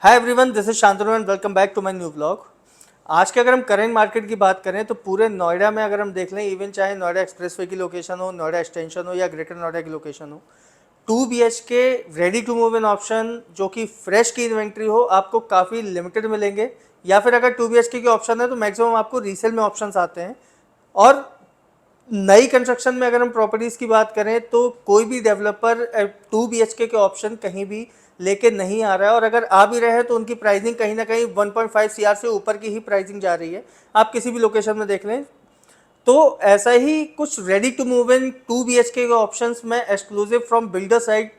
Hi everyone, this is Shantanu and welcome back to my new blog. आज के अगर हम करंट मार्केट की बात करें तो पूरे नोएडा में अगर हम देख लें, इवन चाहे नोएडा एक्सप्रेसवे की लोकेशन हो, नोएडा एक्सटेंशन हो या ग्रेटर नोएडा की लोकेशन हो, 2 BHK ready to move in option जो कि फ्रेश की इन्वेंट्री हो आपको काफ़ी लिमिटेड मिलेंगे। या फिर अगर 2 BHK के ऑप्शन है तो मैक्सिमम आपको रीसेल में ऑप्शंस आते हैं। और नई कंस्ट्रक्शन में अगर हम प्रॉपर्टीज़ की बात करें तो कोई भी डेवलपर 2 BHK के ऑप्शन कहीं भी लेके नहीं आ रहा है, और अगर आ भी रहे हैं तो उनकी प्राइसिंग कहीं ना कहीं 1.5 CR से ऊपर की ही प्राइसिंग जा रही है। आप किसी भी लोकेशन में देख लें। तो ऐसा ही कुछ ready to move in 2 BHK के ऑप्शंस में एक्सक्लूसिव फ्रॉम बिल्डर साइड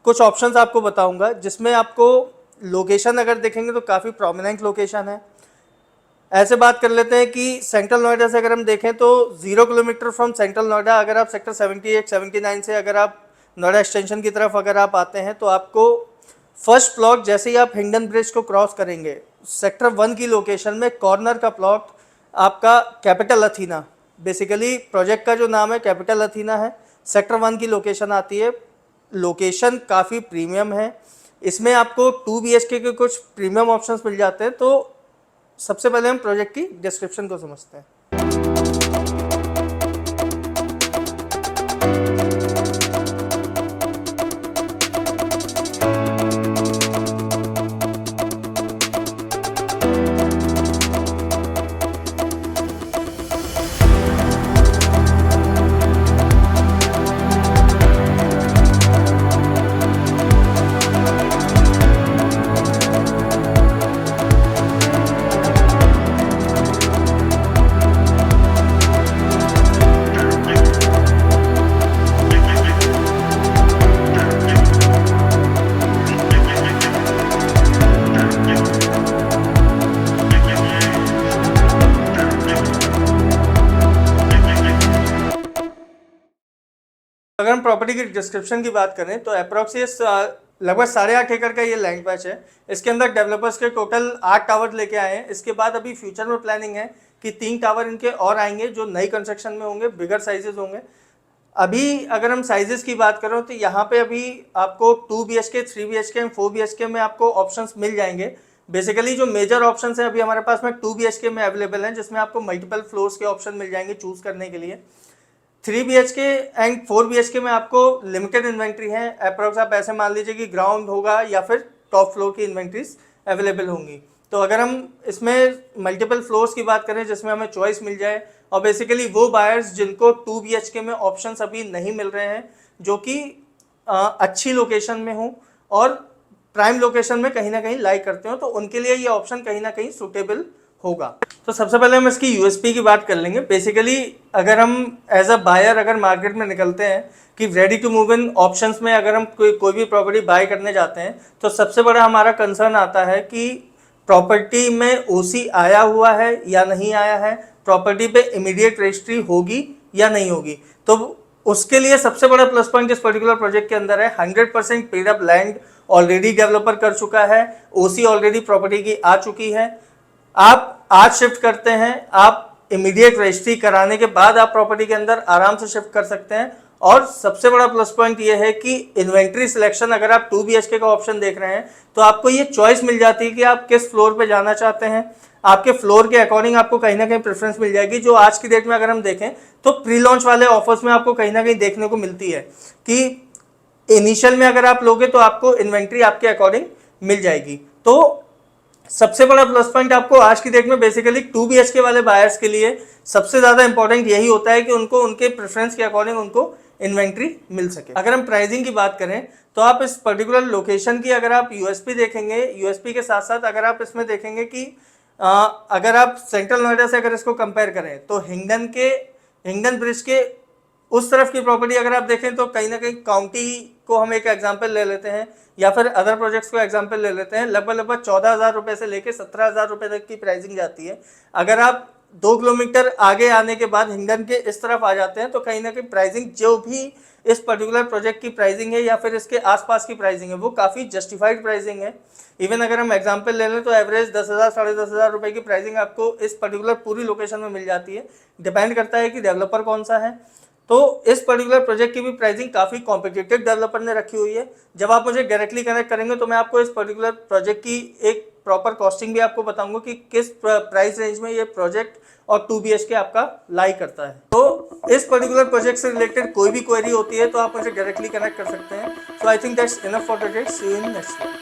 कुछ ऑप्शंस आपको बताऊंगा, जिसमें आपको लोकेशन अगर देखेंगे तो काफ़ी प्रोमिनेंट लोकेशन है। ऐसे बात कर लेते हैं कि सेंट्रल नोएडा से अगर हम देखें तो 0 किलोमीटर फ्रॉम सेंट्रल नोएडा, अगर आप सेक्टर 78 79 से अगर आप नोएडा एक्सटेंशन की तरफ अगर आप आते हैं तो आपको फर्स्ट प्लॉट जैसे ही आप हिंडन ब्रिज को क्रॉस करेंगे, सेक्टर 1 की लोकेशन में कॉर्नर का प्लॉट आपका कैपिटल अथीना, बेसिकली प्रोजेक्ट का जो नाम है कैपिटल अथीना है, सेक्टर 1 की लोकेशन आती है। लोकेशन काफ़ी प्रीमियम है। इसमें आपको 2 BHK के कुछ प्रीमियम ऑप्शंस मिल जाते हैं। तो सबसे पहले हम प्रोजेक्ट की डिस्क्रिप्शन को समझते हैं। अगर हम प्रॉपर्टी की डिस्क्रिप्शन की बात करें तो अप्रॉक्स ये लगभग 8.5 एकड़ का ये लैंड पैच है। इसके अंदर डेवलपर्स के टोटल 8 टावर लेके आए हैं। इसके बाद अभी फ्यूचर में प्लानिंग है कि 3 टावर इनके और आएंगे जो नई कंस्ट्रक्शन में होंगे, बिगर साइजेस होंगे। अभी अगर हम साइजेस की बात करें तो यहाँ पे अभी आपको 2 BHK 3 BHK एंड 4 BHK में आपको ऑप्शंस मिल जाएंगे। बेसिकली जो मेजर ऑप्शंस हैं अभी हमारे पास में 2 BHK में अवेलेबल हैं, जिसमें आपको मल्टीपल फ्लोर्स के ऑप्शन मिल जाएंगे चूज करने के लिए। 3 BHK एंड 4 BHK में आपको लिमिटेड इन्वेंट्री है। अप्रोक्स आप ऐसे मान लीजिए कि ग्राउंड होगा या फिर टॉप फ्लोर की इन्वेंट्रीज अवेलेबल होंगी। तो अगर हम इसमें मल्टीपल फ्लोर्स की बात करें जिसमें हमें चॉइस मिल जाए, और बेसिकली वो बायर्स जिनको 2 BHK में ऑप्शंस अभी नहीं मिल रहे हैं, जो कि अच्छी लोकेशन में हो और प्राइम लोकेशन में कहीं ना कहीं लाइक करते हो, तो उनके लिए ये ऑप्शन कहीं ना कहीं सूटेबल होगा। तो सबसे पहले हम इसकी यूएसपी की बात कर लेंगे। बेसिकली अगर हम एज अ बायर अगर मार्केट में निकलते हैं कि ready to move in options में अगर हम कोई भी प्रॉपर्टी बाय करने जाते हैं तो सबसे बड़ा हमारा कंसर्न आता है कि प्रॉपर्टी में ओसी आया हुआ है या नहीं आया है, प्रॉपर्टी पे इमीडिएट रजिस्ट्री होगी या नहीं होगी। तो उसके लिए सबसे बड़ा प्लस पॉइंट इस पर्टिकुलर प्रोजेक्ट के अंदर है 100% paid up land already developer कर चुका है, ओसी ऑलरेडी प्रॉपर्टी की आ चुकी है। आप आज शिफ्ट करते हैं, आप इमीडिएट रजिस्ट्री कराने के बाद आप प्रॉपर्टी के अंदर आराम से शिफ्ट कर सकते हैं। और सबसे बड़ा प्लस पॉइंट ये है कि इन्वेंट्री सिलेक्शन, अगर आप 2 BHK का ऑप्शन देख रहे हैं तो आपको ये चॉइस मिल जाती है कि आप किस फ्लोर पे जाना चाहते हैं। आपके फ्लोर के अकॉर्डिंग आपको कहीं ना कहीं प्रेफरेंस मिल जाएगी, जो आज की डेट में अगर हम देखें तो प्री लॉन्च वाले ऑफर्स में आपको कहीं ना कहीं देखने को मिलती है कि इनिशियल में अगर आप लोगे तो आपको इन्वेंट्री आपके अकॉर्डिंग मिल जाएगी। तो सबसे बड़ा प्लस पॉइंट आपको आज की डेट में बेसिकली 2 BHK वाले बायर्स के लिए सबसे ज्यादा इंपॉर्टेंट यही होता है कि उनको उनके प्रेफरेंस के अकॉर्डिंग उनको इन्वेंट्री मिल सके। अगर हम प्राइसिंग की बात करें तो आप इस पर्टिकुलर लोकेशन की अगर आप यूएसपी देखेंगे, यूएसपी के साथ साथ अगर आप इसमें देखेंगे कि अगर आप सेंट्रल नोएडा से अगर इसको कंपेयर करें तो हिंगडन ब्रिज के उस तरफ की प्रॉपर्टी अगर आप देखें तो कहीं ना कहीं काउंटी को हम एक एग्जांपल ले लेते हैं या फिर अदर प्रोजेक्ट्स को एग्जांपल ले लेते हैं, लगभग 14,000 रुपये से लेकर 17,000 रुपये तक की प्राइसिंग जाती है। अगर आप 2 किलोमीटर आगे आने के बाद हिंगडन के इस तरफ आ जाते हैं तो कहीं ना कहीं प्राइसिंग जो भी इस पर्टिकुलर प्रोजेक्ट की प्राइसिंग है या फिर इसके आसपास की प्राइसिंग है वो काफ़ी जस्टिफाइड प्राइसिंग है। इवन अगर हम एग्जांपल ले लें तो एवरेज 10,000 10,500 रुपये की प्राइसिंग आपको इस पर्टिकुलर पूरी लोकेशन में मिल जाती है। डिपेंड करता है कि डेवलपर कौन सा है। तो इस पर्टिकुलर प्रोजेक्ट की भी प्राइसिंग काफ़ी कॉम्पिटिटिव डेवलपर ने रखी हुई है। जब आप मुझे डायरेक्टली कनेक्ट करेंगे तो मैं आपको इस पर्टिकुलर प्रोजेक्ट की एक प्रॉपर कॉस्टिंग भी आपको बताऊंगा कि किस प्राइस रेंज में ये प्रोजेक्ट और 2 BHK आपका लाई करता है। तो इस पर्टिकुलर प्रोजेक्ट से रिलेटेड कोई भी क्वेरी होती है तो आप मुझे डायरेक्टली कनेक्ट कर सकते हैं। So I think that's enough for today, see you in next video.